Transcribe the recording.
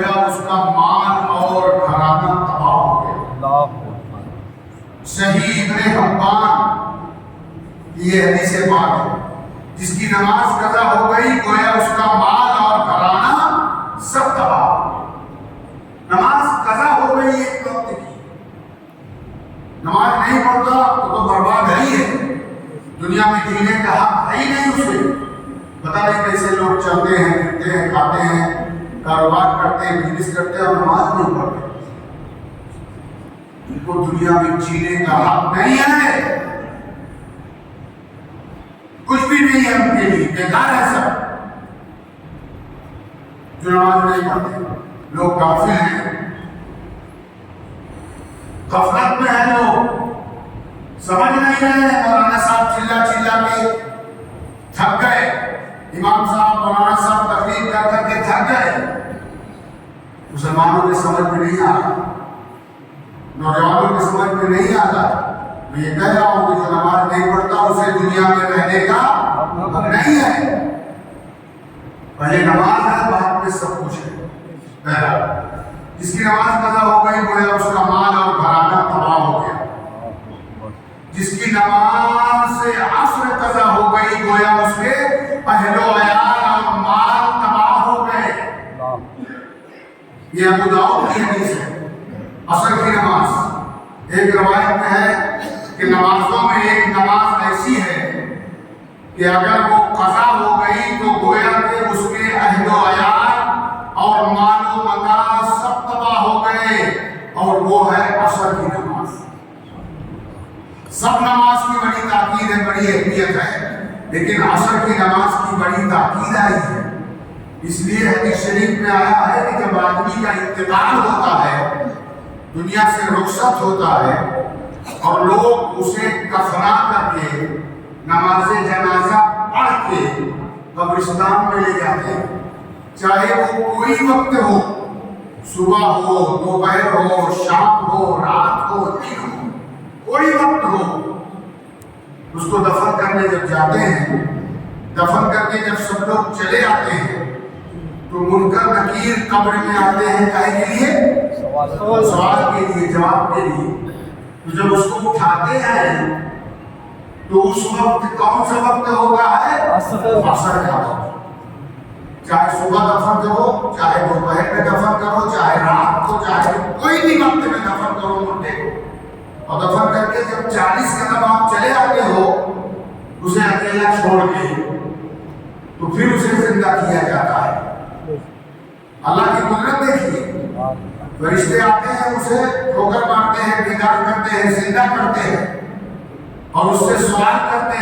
اس کا مال اور گھرانہ تباہ ہو گیا۔ صحیح ابن حبان کی یہ حدیث پاک ہے، جس کی نماز قضا ہو گئی گویا اس کا مال اور گھرانہ سب تباہ ہو گیا۔ نماز قضا ہو گئی ایک وقت کی، نماز نہیں پڑھتا تو برباد ہے ہی ہے، دنیا میں جینے کا حق ہے ہی نہیں اسے۔ پتہ نہیں کیسے لوگ چلتے ہیں، پھرتے ہیں، کھاتے ہیں، کاروبار کرتے ہیں، بزنس کرتے ہیں اور نماز نہیں پڑھتے۔ ان کو دنیا میں جینے کا حق نہیں ہے، کچھ بھی نہیں ہے ان کے لیے، بیکار ہے سب جو نماز نہیں پڑھتے۔ لوگ غافل ہیں، غفلت میں ہیں، لوگ سمجھ نہیں رہے ہیں۔ مولانا صاحب چلا چلا کے تھک گئے، امام صاحب مولانا صاحب تقریر کر کر کے تھک گئے، مسلمانوں کے سمجھ میں نہیں آ رہا، نوجوانوں کے سمجھ میں نہیں آتا۔ میں یہ کہہ رہا ہوں کہ جو نماز نہیں پڑھتا اسے دنیا میں رہنے کا حق نہیں ہے۔ پہلے نماز ہے، بعد میں سب کچھ ہے۔ پہلا جس کی نماز قضا ہو گئی گویا اس کا مال اور گھرانہ تباہ ہو گیا۔ جس کی نماز سے عصر قضا ہو گئی گویا اس کے اہل و عیال اور مال تباہ ہو گئے۔ یہ ابو داؤد کی حدیث ہے، عصر کی نماز۔ ایک روایت میں ہے کہ نمازوں میں ایک نماز ایسی ہے کہ اگر وہ قضا ہو گئی تو گویا کہ اس کے اہل و عیال اور مال و متاع سب تباہ ہو گئے، اور وہ ہے عصر کی نماز۔ سب نماز کی بڑی تاکید ہے، بڑی اہمیت ہے، لیکن عصر کی نماز کی بڑی تاکید آئی ہے۔ اس لیے حدیث شریف میں آیا ہے کہ جب آدمی کا انتقال ہوتا ہے، دنیا سے رخصت ہوتا ہے، اور لوگ اسے کفنا کر کے نماز جنازہ پڑھ کے قبرستان میں لے جاتے ہیں، چاہے وہ کوئی وقت ہو، صبح ہو، دوپہر ہو، شام ہو، رات ہو، دن ہو، کوئی وقت ہو، اس کو دفن کرنے جب جاتے ہیں، دفن کر کے جب سب لوگ چلے آتے ہیں تو منکر نکیر قبر میں آتے ہیں، کہے کے لیے سوال کے لیے، جواب کے لیے۔ تو جب اس کو اٹھاتے ہیں تو اس وقت کون سا وقت ہوگا ہے؟ عصر کا وقت۔ چاہے صبح دفن کرو، چاہے دوپہر میں دفن کرو، چاہے رات کو، چاہے کوئی بھی وقت میں دفن کرو مردے کو، اور دفن کر کے جب 40 قدم آپ چلے آتے ہو اسے اکیلا چھوڑ کے، تو پھر اسے زندہ کیا جاتا ہے۔ اللہ کی قدرت دیکھیے، فرشتے آتے ہیں، اسے ٹھوکر مارتے ہیں، بیدار کرتے ہیں، زندہ کرتے ہیں، اور اس سے سوال کرتے ہیں